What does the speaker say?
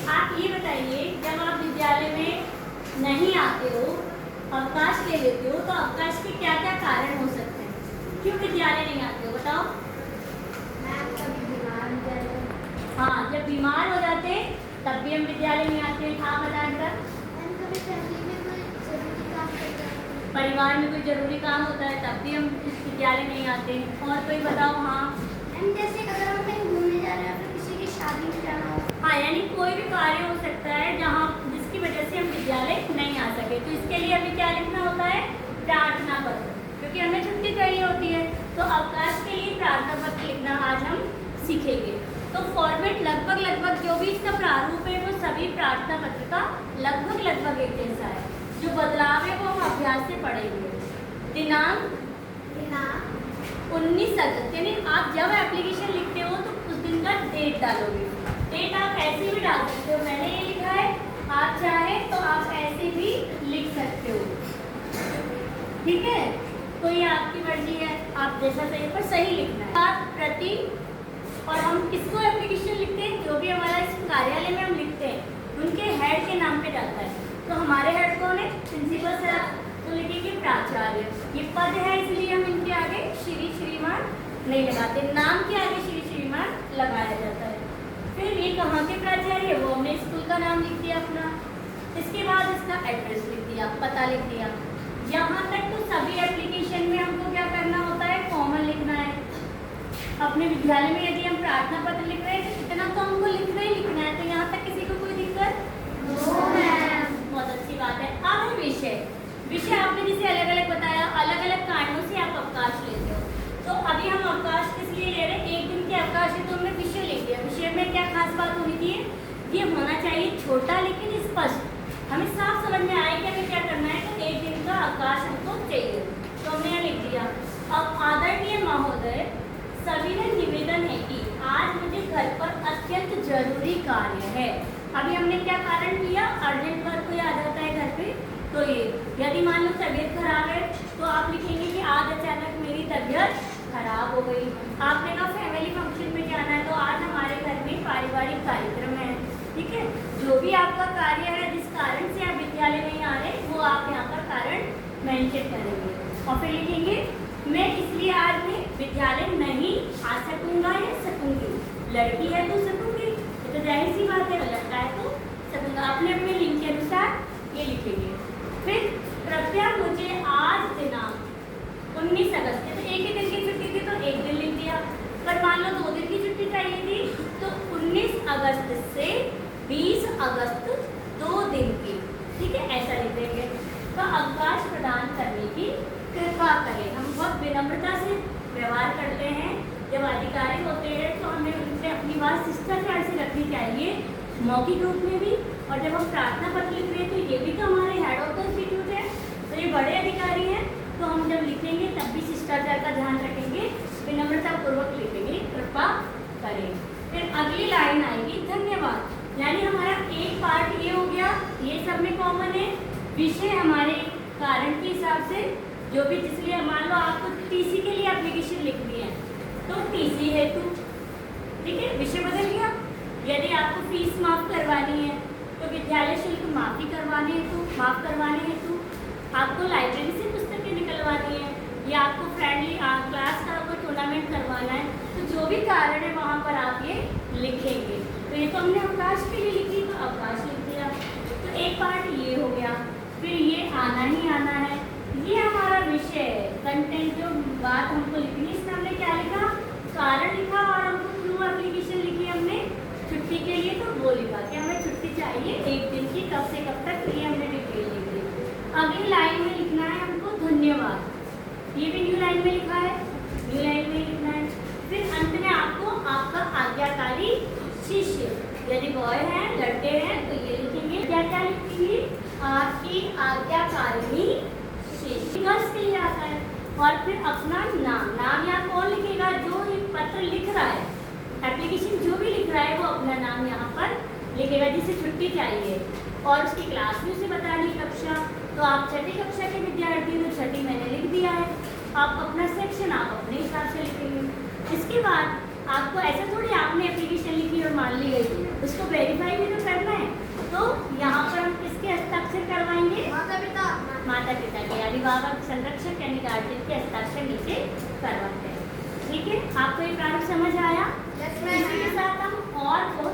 आप ये बताइए, जब आप विद्यालय में नहीं आते हो, अवकाश ले लेते हो, तो अवकाश के क्या क्या कारण हो सकते हैं? क्यों विद्यालय नहीं आते हो, बताओ। मैम कभी बीमार हो जाते हैं। हाँ, जब बीमार हो जाते हैं तब भी हम विद्यालय नहीं आते हैं। आप बताएं सर। मैम कभी फैमिली में कोई जरूरी काम करता है। परिवार में कोई जरूरी काम होता है तब भी हम इस विद्यालय नहीं आते हैं। और कोई बताओ। हाँ मैम जैसे अगर हम कहीं घूमने जा रहे हैं फिर किसी की शादी में जाना हो। हाँ, यानी कोई भी कार्य हो सकता है जहाँ जिसकी वजह से हम विद्यालय नहीं आ सके, तो इसके लिए हमें क्या लिखना होता है? प्रार्थना पत्र, क्योंकि हमें छुट्टी चाहिए होती है। तो अवकाश के लिए प्रार्थना पत्र लिखना आज हम सीखेंगे। तो फॉर्मेट लगभग जो भी इसका प्रारूप है वो सभी प्रार्थना पत्र का लगभग एक जैसा है। जो बदलाव है वो हम अभ्यास से पढ़ेंगे। दिनांक 19 अगस्त, यानी आप जब एप्लीकेशन लिखते हो तो उस दिन का डेट डालोगे। डेट आप ऐसे भी डाल सकते हो, मैंने ये लिखा है, आप चाहे तो आप ऐसे भी लिख सकते हो, ठीक है। तो ये आपकी मर्जी है, आप जैसा सही पर सही लिखना है। बात प्रति, और हम किसको एप्लीकेशन लिखते हैं? जो भी हमारा इस कार्यालय में हम लिखते हैं उनके हेड के नाम पे जाता है। तो हमारे हेड कौन है? Principal sir. तो लिखेंगे प्राचार्य, ये पद है इसलिए हम इनके आगे श्री श्रीमान नहीं लगाते, नाम के आगे श्री श्रीमान लगाया जाता है। फिर ये कहाँ के प्राचार्य है, वो हमने स्कूल का नाम लिख दिया अपना। इसके बाद इसका एड्रेस लिख दिया, पता लिख दिया। यहाँ तक तो सभी एप्लीकेशन में हमको क्या करना होता है? कॉमन लिखना है। अपने विद्यालय में यदि हम प्रार्थना पत्र लिख रहे हैं तो इतना तो हमको लिखना ही लिखना है। तो यहाँ तक किसी को कोई दिक्कत? बहुत अच्छी बात है। अब है विषय आपने जैसे अलग अलग बताया, अलग अलग कारणों से आप अवकाश लेते हो। तो अभी हम अवकाश किस लिए ले रहे हैं? एक दिन के अवकाश है तो हमने विषय लिख दिया। विषय में क्या खास बात होनी चाहिए? ये होना चाहिए छोटा लेकिन स्पष्ट, हमें साफ समझ में आए कि हमें क्या करना है। तो एक दिन का अवकाश हमको चाहिए, तो हमने यहाँ लिख दिया। अब आदरणीय महोदय, सविनय निवेदन है कि आज मुझे घर पर अत्यंत जरूरी कार्य है। अभी हमने क्या कारण किया? अर्जेंट वर्क कोई आ जाता है घर पे, तो ये यदि मान लो तबीयत खराब है तो आप लिखेंगे कि आज अचानक मेरी तबीयत खराब हो गई। आपने कहा फैमिली फंक्शन में जाना है तो आज हमारे घर में पारिवारिक कार्यक्रम है, ठीक है। जो भी आपका कार्य है जिस कारण से आप विद्यालय नहीं आ रहे वो आप यहाँ पर कारण मेंशन करेंगे। और फिर लिखेंगे मैं इसलिए आज मैं विद्यालय नहीं आ सकूंगा या सकूंगी। लड़की है तो सकूंगी, ये तो जाहिर सी बात है। लड़का है तो सकूंगा। अपने अपने लिंग के अनुसार ये लिखेंगे। फिर कृपया मुझे आज दिनांक 19 अगस्त है, तो एक ही दिन की छुट्टी थी तो एक दिन लिख दिया। पर मान लो 2 दिन की छुट्टी चाहिए थी तो 19 अगस्त से 20 अगस्त 2 दिन की, ठीक है, ऐसा लिख देंगे। तो अवकाश प्रदान करने की कृपा करें। हम बहुत विनम्रता से व्यवहार करते हैं। जब अधिकारी होते हैं तो हमें उनसे अपनी बात शिष्टाचार से रखनी चाहिए, मौखिक रूप में भी। और जब हम प्रार्थना पत्र लिख रहे हैं तो ये भी तो हमारे हेड ऑफ द इंस्टीट्यूट है, तो ये बड़े अधिकारी हैं, तो हम जब लिखेंगे तब भी शिष्टाचार का ध्यान रखेंगे, विनम्रता पूर्वक लिखेंगे, कृपा करें। फिर अगली लाइन आएगी धन्यवाद, यानी हमारा एक पार्ट ये हो गया, ये सब में कॉमन है। विषय हमारे कारण के हिसाब से जो भी, जिसलिए मान लो आपको टीसी के लिए एप्लीकेशन लिखनी है तो टीसी हेतु, ठीक है, विषय बदल गया। यदि आपको फीस माफ करवानी है तो विद्यालय शुल्क माफ करवाने हेतु, आपको लाइब्रेरी से पुस्तकें निकलवानी है या आपको फ्रेंडली क्लास का कोई टूर्नामेंट करवाना है, तो जो भी कारण है वहाँ पर आप ये लिखेंगे। तो ये तो हमने अवकाश के लिए लिखी, तो अवकाश लिख दिया। तो एक पार्ट ये हो गया। फिर ये आना ही आना है, ये हमारा विषय है, कंटेंट, जो बात हमको लिखनी है। इसमें हमने क्या लिखा? कारण लिखा। और हमको क्यों एप्लीकेशन लिखी हमने? छुट्टी के लिए, तो वो लिखा कि हमें छुट्टी चाहिए एक दिन की, कब से कब तक, ये हमने डिटेल लिख दी। अगली लाइन में लिखना है हमको धन्यवाद, ये भी न्यू लाइन में लिखा है, न्यू लाइन में लिखना है। फिर अंत में आपको आपका आज्ञाकारी शिष्य, यदि बॉय है, लड़के हैं तो ये लिखेंगे। क्या क्या लिखेंगे? आपकी आज्ञाकारिणी शिष्य, गर्ल्स के लिए आता है। और फिर अपना नाम यहाँ कौन लिखेगा? जो ये पत्र लिख रहा है, एप्लीकेशन जो भी लिख रहा है वो अपना नाम यहाँ पर लिखेगा, जिसे छुट्टी चाहिए। और उसकी क्लास भी उसे बतानी, कक्षा, तो आप छठी कक्षा के विद्यार्थी हो, छठी मैंने लिख दिया है। आप अपना सेक्शन आप अपने हिसाब से लिखेंगे। इसके बाद आपको ऐसा थोड़ी आपने एप्लीकेशन लिखी और मान ली गई, उसको वेरीफाई भी तो करना है। अभिभावक संरक्षक यानी गार्जियन के हस्ताक्षर नीचे करवाते हैं। ठीक है, आपको ये प्रारूप समझ आया? Yes, इसी के साथ हम और बहुत